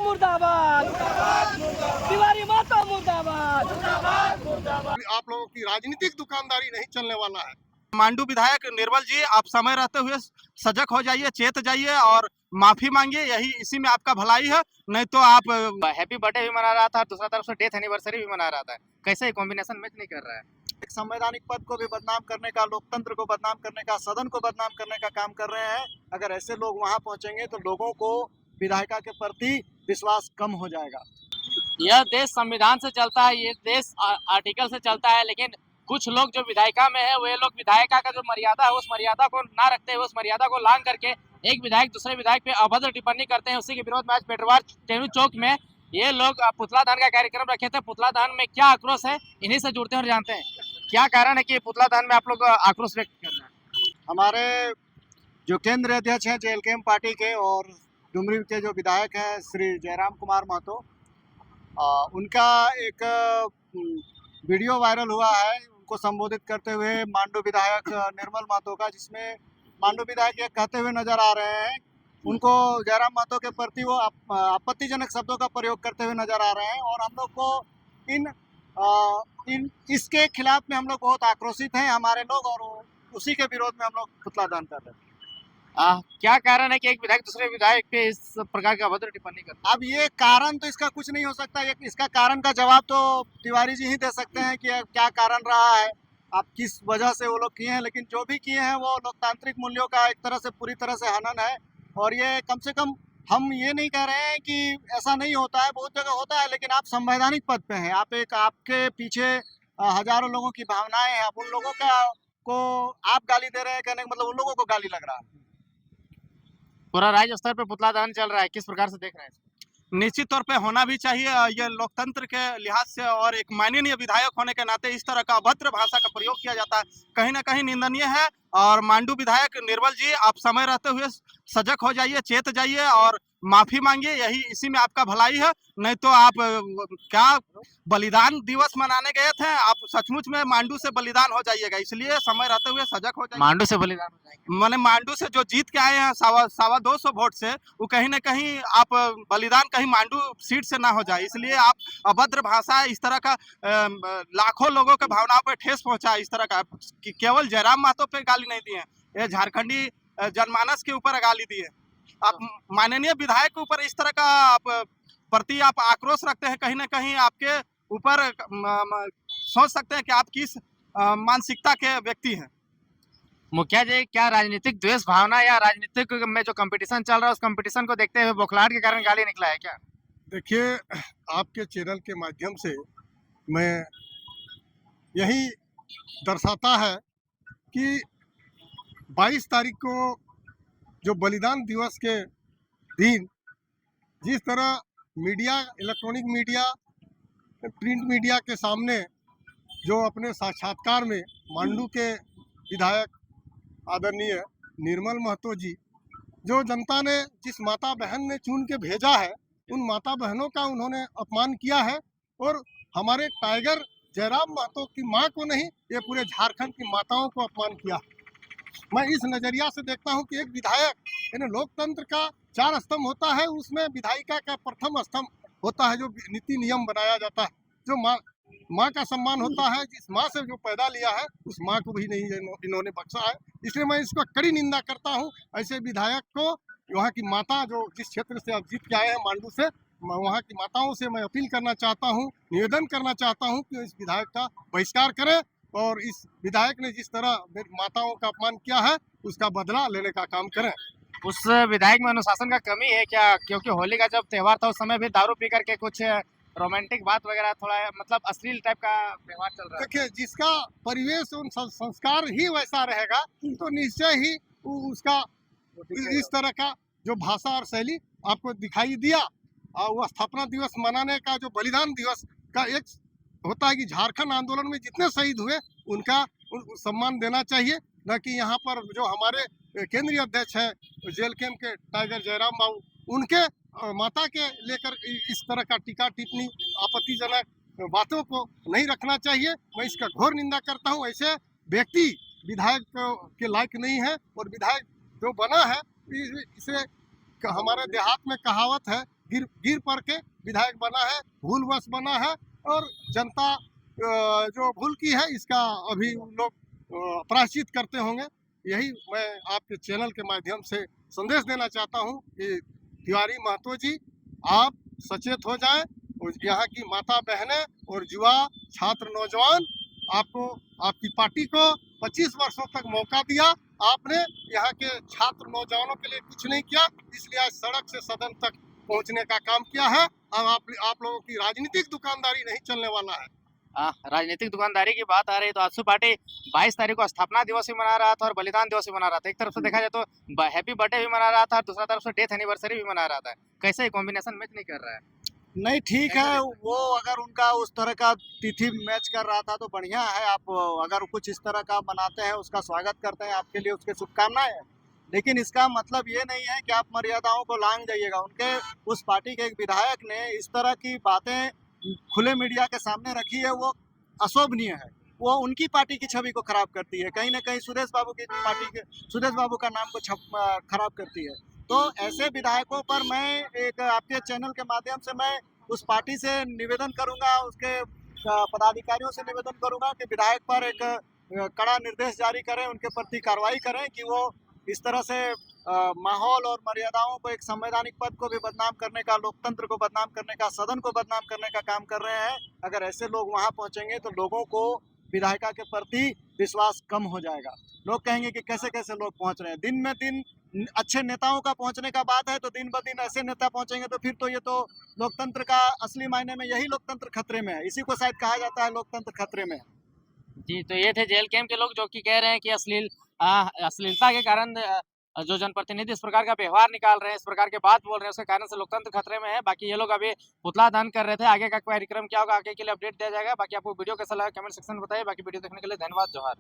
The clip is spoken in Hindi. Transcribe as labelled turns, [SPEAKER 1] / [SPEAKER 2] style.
[SPEAKER 1] मुर्दाबाद, तिवारी माता मुर्दाबाद।
[SPEAKER 2] आप लोगों की राजनीतिक दुकानदारी नहीं चलने वाला है।
[SPEAKER 3] मांडू विधायक निर्मल जी, आप समय रहते हुए सजग हो जाइए, चेत जाइए और माफी मांगिए, यही इसी में आपका भलाई है। नहीं तो आप
[SPEAKER 4] हैप्पी बर्थडे भी मना रहा था, दूसरा तरफ से डेथ एनिवर्सरी भी मना रहा था। कैसे कॉम्बिनेशन मैच नहीं कर रहा है?
[SPEAKER 5] एक संवैधानिक पद को भी बदनाम करने का, लोकतंत्र को बदनाम करने का, सदन को बदनाम करने का काम कर रहे हैं। अगर ऐसे लोग वहां पहुंचेंगे तो लोगों को विधायिका के प्रति विश्वास कम हो जाएगा।
[SPEAKER 4] यह देश संविधान से चलता है, ये देश आर्टिकल से चलता है, लेकिन कुछ लोग जो विधायिका में है वे लोग विधायिका का जो मर्यादा है उस मर्यादा को ना रखते हुए, उस मर्यादा को लांघ करके एक विधायक दूसरे विधायक पे अभद्र टिप्पणी करते हैं। उसी के विरोध में आज पेटरवार टेरू चौक में ये लोग पुतला दहन का कार्यक्रम रखे थे। पुतला दहन में क्या आक्रोश है, इन्हीं से जुड़ते हैं और जानते हैं क्या कारण है कि पुतला दहन में आप लोग आक्रोश व्यक्त कर रहे हैं।
[SPEAKER 5] हमारे जो केंद्रीय अध्यक्ष हैं जेएलकेएम पार्टी के और डुमरी के जो विधायक हैं श्री जयराम कुमार महतो, उनका एक वीडियो वायरल हुआ है उनको संबोधित करते हुए मांडू विधायक निर्मल महतो का, जिसमें मांडू विधायक ये कहते हुए नजर आ रहे हैं, उनको जयराम महतो के प्रति वो आपत्तिजनक शब्दों का प्रयोग करते हुए नजर आ रहे हैं। और हम लोग को इसके खिलाफ में हम लोग बहुत आक्रोशित हैं, हमारे लोग, और उसी के विरोध में हम लोग पुतला दहन कर रहे हैं।
[SPEAKER 4] क्या कारण है कि एक विधायक दूसरे विधायक पे इस प्रकार का अभद्र टिप्पणी करते हैं?
[SPEAKER 5] अब ये कारण तो इसका कुछ नहीं हो सकता, इसका कारण का जवाब तो तिवारी जी ही दे सकते हैं कि क्या कारण रहा है, आप किस वजह से वो लोग किए हैं। लेकिन जो भी किए हैं वो लोकतांत्रिक मूल्यों का एक तरह से पूरी तरह से हनन है। और ये कम से कम हम ये नहीं कह रहे हैं कि ऐसा नहीं होता है, बहुत जगह होता है, लेकिन आप संवैधानिक पद पे हैं, आपके पीछे हजारों लोगों की भावनाएं हैं। अब उन लोगों को आप गाली दे रहे हैं, कहने का मतलब उन लोगों को गाली लग रहा है।
[SPEAKER 4] पूरा राज्य स्तर पे पुतला दहन चल रहा है, किस प्रकार से देख रहे हैं?
[SPEAKER 3] निश्चित तौर पे होना भी चाहिए। ये लोकतंत्र के लिहाज से और एक माननीय विधायक होने के नाते इस तरह का अभद्र भाषा का प्रयोग किया जाता है, कहीं ना कहीं निंदनीय है। और मांडू विधायक निर्मल जी, आप समय रहते हुए सजग हो जाइए, चेत जाइए और माफी मांगिए, यही इसी में आपका भलाई है। नहीं तो आप क्या बलिदान दिवस मनाने गए थे, आप सचमुच में मांडू से बलिदान हो जाइएगा। इसलिए समय रहते हुए सजग हो जाइए।
[SPEAKER 4] मांडू से बलिदान हो जाएगा।
[SPEAKER 3] मैंने मांडू से जो जीत के आए हैं 225 वोट से, वो कहीं ना कहीं आप बलिदान कहीं मांडू सीट से ना हो जाए, इसलिए आप अभद्र भाषा इस तरह का लाखों लोगों के भावनाओं पर ठेस पहुंचा इस तरह का, कि केवल जयराम महतो पे गाली नहीं दी है, ये झारखंडी जनमानस के ऊपर गाली दी है। आप माननीय विधायक के ऊपर इस तरह का प्रति आप आक्रोश रखते हैं, कहीं ना कहीं आपके ऊपर सोच सकते हैं कि आप किस मानसिकता के व्यक्ति हैं।
[SPEAKER 4] मुखिया जी, क्या राजनीतिक द्वेष भावना या राजनीतिक में जो कंपटीशन चल रहा है उस कंपटीशन को देखते हुए बौखलाहट के कारण गाली निकला है क्या?
[SPEAKER 2] देखिए, आपके चैनल के माध्यम से मैं यही दर्शाता है कि 22 तारीख को जो बलिदान दिवस के दिन जिस तरह media, electronic media, print media के सामने जो अपने साक्षात्कार में मांडू के विधायक आदरणीय निर्मल महतो जी, जो जनता ने जिस माता बहन ने चुन के भेजा है, उन माता बहनों का उन्होंने अपमान किया है। और हमारे टाइगर जयराम महतो की मां को नहीं, ये पूरे झारखंड की माताओं को अपमान किया। मैं इस नजरिया से देखता हूं कि एक विधायक, यानी लोकतंत्र का 4 स्तंभ होता है, उसमें विधायिका का प्रथम स्तंभ होता है, जो नीति नियम बनाया जाता है, जो माँ का सम्मान होता है, जिस माँ से जो पैदा लिया है उस माँ को भी नहीं इन्होंने बख्शा है। इसलिए मैं इसका कड़ी निंदा करता हूँ। ऐसे विधायक को, वहाँ की माता जो जिस क्षेत्र से आप जीत के आए हैं मांडू से, वहाँ की माताओं से मैं अपील करना चाहता हूँ, निवेदन करना चाहता हूँ कि इस विधायक का बहिष्कार करें और इस विधायक ने जिस तरह माताओं का अपमान किया है उसका बदला लेने का काम करें।
[SPEAKER 4] उस विधायक में अनुशासन का कमी है क्या? क्योंकि होली का जब त्योहार था उस समय भी दारू पी करके कुछ रोमांटिक बात वगैरह, थोड़ा मतलब अश्लील टाइप का व्यवहार चल रहा है।
[SPEAKER 2] देखिए, जिसका परिवेश उन संस्कार ही वैसा रहेगा तो निश्चय ही उसका इस तरह का जो भाषा और शैली आपको दिखाई दिया। और वो स्थापना दिवस मनाने का जो बलिदान दिवस का एक होता है कि झारखंड आंदोलन में जितने शहीद हुए उनका सम्मान देना चाहिए, न कि यहाँ पर जो हमारे केंद्रीय अध्यक्ष है जेएलकेएम के टाइगर जयराम बाबू, उनके माता के लेकर इस तरह का टीका टिप्पणी, आपत्तिजनक बातों को नहीं रखना चाहिए। मैं इसका घोर निंदा करता हूँ। ऐसे व्यक्ति विधायक के लायक नहीं है। और विधायक जो बना है, इसे हमारे देहात में कहावत है गिर पड़ के विधायक बना है, भूलवश बना है और जनता जो भूल की है इसका अभी उन लोग प्रायश्चित करते होंगे। यही मैं आपके चैनल के माध्यम से संदेश देना चाहता हूं कि तिवारी महतो जी आप सचेत हो जाएं और यहाँ की माता बहनें और युवा छात्र नौजवान आपको आपकी पार्टी को 25 वर्षों तक मौका दिया, आपने यहाँ के छात्र नौजवानों के लिए कुछ नहीं किया, इसलिए आज सड़क से सदन तक पहुँचने का काम किया है। अब आप लोगों की राजनीतिक दुकानदारी नहीं चलने वाला है।
[SPEAKER 4] राजनीतिक दुकानदारी की बात आ रही तो आजसू पार्टी 22 तारीख को स्थापना दिवस भी मना रहा था और बलिदान दिवस भी मना रहा था। एक तरफ से देखा जाए तो हैप्पी बर्थडे भी मना रहा था और दूसरा तरफ से डेथ एनिवर्सरी भी मना रहा था। कैसे कॉम्बिनेशन मैच नहीं कर रहा है?
[SPEAKER 5] नहीं, ठीक है, वो अगर उनका उस तरह का तिथि मैच कर रहा था तो बढ़िया है। आप अगर कुछ इस तरह का मनाते हैं, उसका स्वागत करते हैं, आपके लिए उसके शुभकामनाएं हैं, लेकिन इसका मतलब ये नहीं है कि आप मर्यादाओं को लांघ जाइएगा। उनके उस पार्टी के एक विधायक ने इस तरह की बातें खुले मीडिया के सामने रखी है, वो अशोभनीय है। वो उनकी पार्टी की छवि को खराब करती है, कहीं ना कहीं सुरेश बाबू की पार्टी के सुरेश बाबू का नाम को खराब करती है। तो ऐसे विधायकों पर मैं एक आपके चैनल के माध्यम से मैं उस पार्टी से निवेदन करूंगा, उसके पदाधिकारियों से निवेदन करूंगा कि विधायक पर एक कड़ा निर्देश जारी करें, उनके प्रति कार्रवाई करें कि वो इस तरह से माहौल और मर्यादाओं को, एक संवैधानिक पद को भी बदनाम करने का, लोकतंत्र को बदनाम करने का, सदन को बदनाम करने का काम कर रहे हैं। अगर ऐसे लोग वहां पहुंचेंगे तो लोगों को विधायिका के प्रति विश्वास कम हो जाएगा। लोग कहेंगे कि कैसे कैसे लोग पहुंच रहे हैं। दिन में दिन अच्छे नेताओं का पहुंचने का बात है तो दिन ब दिन ऐसे नेता पहुंचेंगे तो फिर तो ये तो लोकतंत्र का असली मायने में यही लोकतंत्र खतरे में है। इसी को शायद कहा जाता है लोकतंत्र खतरे में है।
[SPEAKER 4] जी, तो ये थे जेल कैंप के लोग जो कि कह रहे हैं कि अश्लीलता के कारण जो जनप्रतिनिधि इस प्रकार का व्यवहार निकाल रहे हैं, इस प्रकार के बात बोल रहे हैं, उसके कारण से लोकतंत्र खतरे में है। बाकी ये लोग अभी पुतला दहन कर रहे थे। आगे का कार्यक्रम क्या होगा, आगे के लिए अपडेट दिया जाएगा। बाकी आपको वीडियो कैसा लगा कमेंट सेक्शन में बताइए। बाकी वीडियो देखने के लिए धन्यवाद। जोहार।